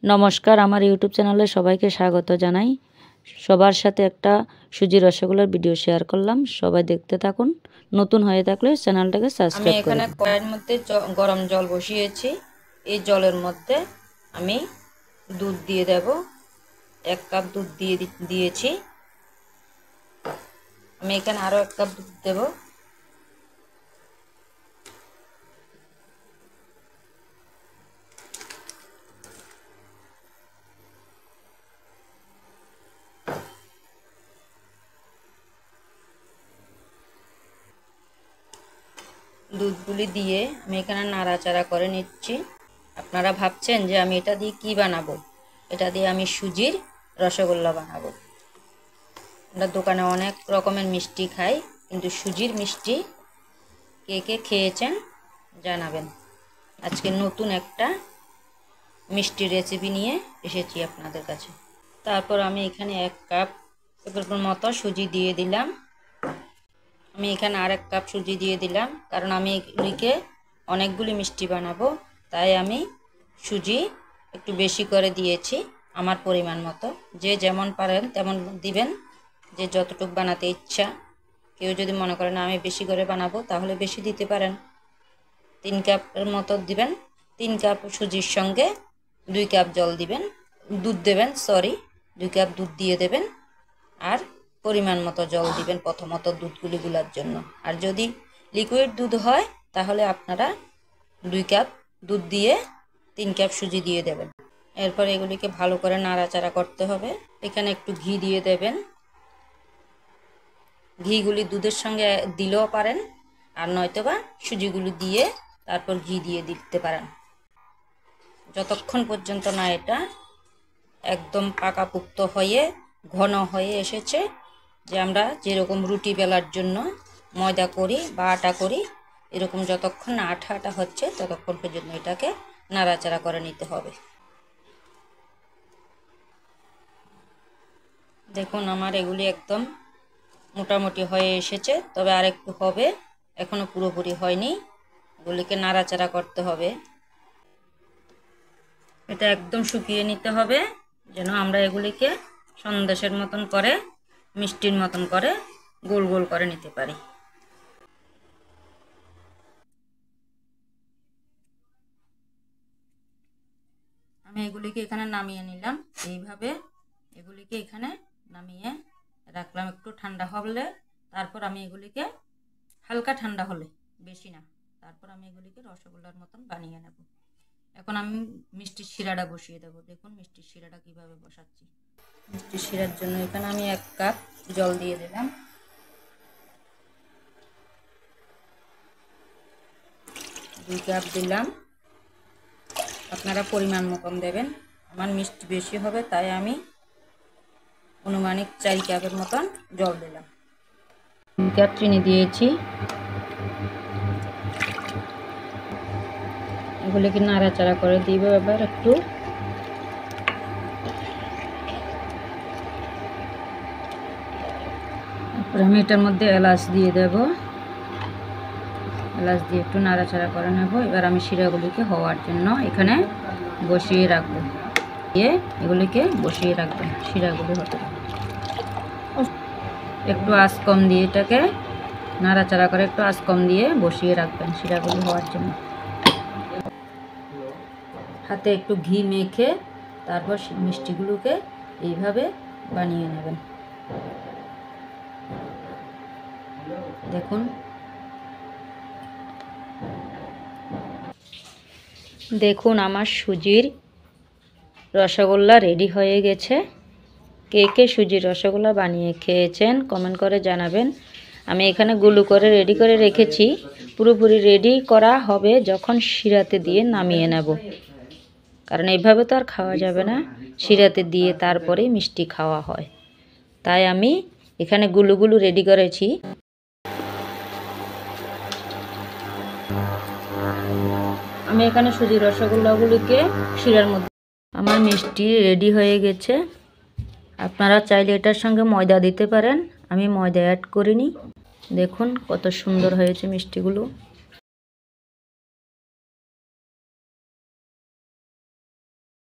নমস্কার, আমার ইউটিউব চ্যানেলে সবাইকে স্বাগত জানাই। সবার সাথে একটা সুজি রসগোল্লার ভিডিও শেয়ার করলাম, সবাই দেখতে থাকুন। নতুন হয়ে থাকলে চ্যানেলটাকে সাবস্ক্রাইব করুন। আমি এখানে কড়াইয়ের মধ্যে গরম জল বসিয়েছি। এই জলের মধ্যে আমি দুধ দিয়ে দেব। 1 কাপ দুধ দিয়েছি। আমি এখানে আরো 1 কাপ দুধ দেব। দুধগুলি দিয়ে আমি এখানে নাড়াচাড়া করে নিচ্ছি। আপনারা ভাবছেন যে আমি এটা দিয়ে কি বানাবো? এটা দিয়ে আমি সুজির রসগোল্লা বানাবো। আমরা দোকানে অনেক রকমের মিষ্টি খাই, কিন্তু সুজির মিষ্টি কে কে খেয়েছেন জানাবেন। আজকে নতুন একটা মিষ্টি রেসিপি নিয়ে এসেছি আপনাদের কাছে। তারপর আমি এখানে 1 কাপ মতো সুজি দিয়ে দিলাম। আমি এখানে আর 1 কাপ সুজি দিয়ে দিলাম, কারণ আমি এগুলিকে অনেকগুলি মিষ্টি বানাবো, তাই আমি সুজি একটু বেশি করে দিয়েছি আমার পরিমাণ মতো। যে যেমন পারেন তেমন দিবেন, যে যতটুকু বানাতে ইচ্ছা। কেউ যদি মনে করেন আমি বেশি করে বানাবো, তাহলে বেশি দিতে পারেন। 3 কাপের মতো দিবেন। 3 কাপ সুজির সঙ্গে 2 কাপ জল দিবেন, দুধ দেবেন, 2 কাপ দুধ দিয়ে দেবেন। আর পরিমাণ মতো জল দিবেন প্রথমত দুধগুলি গুলার জন্য। আর যদি লিকুইড দুধ হয় তাহলে আপনারা 2 কাপ দুধ দিয়ে 3 কাপ সুজি দিয়ে দেবেন। এরপর এগুলিকে ভালো করে নাড়াচাড়া করতে হবে। এখানে একটু ঘি দিয়ে দেবেন। ঘিগুলি দুধের সঙ্গে দিলেও পারেন, আর নয়তোবা সুজিগুলি দিয়ে তারপর ঘি দিয়ে দিতে পারেন। যতক্ষণ পর্যন্ত না এটা একদম পাকাপুক্ত হয়ে ঘন হয়ে এসেছে, যে আমরা যেরকম রুটি বেলার জন্য ময়দা করি বা আটা করি, এরকম যতক্ষণ না আঠা আঠা হচ্ছে ততক্ষণ পর্যন্ত এটাকে নাড়াচাড়া করে নিতে হবে। দেখুন আমার এগুলি একদম মোটামুটি হয়ে এসেছে, তবে আর একটু হবে, এখনো পুরোপুরি হয়নি। এগুলিকে নাড়াচাড়া করতে হবে। এটা একদম শুকিয়ে নিতে হবে, যেন আমরা এগুলিকে সন্দেশের মতন করে, মিষ্টির মতন করে গোল গোল করে নিতে পারি। আমি এগুলিকে এখানে নামিয়ে নিলাম। এইভাবে এগুলিকে এখানে নামিয়ে রাখলাম একটু ঠান্ডা হলে। তারপর আমি এগুলিকে হালকা ঠান্ডা হলে, বেশি না, তারপর আমি এগুলিকে রসগোল্লার মতন বানিয়ে নেব। এখন আমি মিষ্টির শিরাটা বসিয়ে দেব। দেখুন মিষ্টির শিরাটা কিভাবে বসাচ্ছি। মিষ্টির শিরার জন্য এখানে আমি 1 কাপ জল দিয়ে দিলাম। 2 কাপ দিলাম। আপনারা পরিমাণ মতন দেবেন। আমার মিষ্টি বেশি হবে, তাই আমি অনুমানিক 4 কাপের মতন জল দিলাম। 2 কাপ চিনি দিয়েছি। এগুলিকে নাড়াচাড়া করে দিব এবার একটু। তারপর আমি এটার মধ্যে এলাচ দিয়ে দেব। এলাচ দিয়ে একটু নাড়াচাড়া করে নেব। এবার আমি শিরাগুলিকে হওয়ার জন্য এখানে বসিয়ে রাখবো। দিয়ে এগুলিকে বসিয়ে রাখবেন শিরাগুলি হতে। একটু আঁচ কম দিয়ে এটাকে নাড়াচাড়া করে একটু আঁচ কম দিয়ে বসিয়ে রাখবেন শিরাগুলি হওয়ার জন্য। হাতে একটু ঘি মেখে তারপর মিষ্টিগুলোকে এইভাবে বানিয়ে নেবেন। দেখুন দেখুন আমার সুজির রসগোল্লা রেডি হয়ে গেছে। কে কে সুজির রসগোল্লা বানিয়ে খেয়েছেন কমেন্ট করে জানাবেন। আমি এখানে গুলো করে রেডি করে রেখেছি। পুরোপুরি রেডি করা হবে যখন শিরাতে দিয়ে নামিয়ে নেব, কারণ এইভাবে তো আর খাওয়া যাবে না, শিরাতে দিয়ে তারপরে মিষ্টি খাওয়া হয়। তাই আমি এখানে গুলো রেডি করেছি। আমি এখানে সুজির রসগোল্লাগুলিকে শিরার মধ্যে, আমার মিষ্টি রেডি হয়ে গেছে। আপনারা চাইলে এটার সঙ্গে ময়দা দিতে পারেন, আমি ময়দা অ্যাড করিনি। দেখুন কত সুন্দর হয়েছে মিষ্টিগুলো।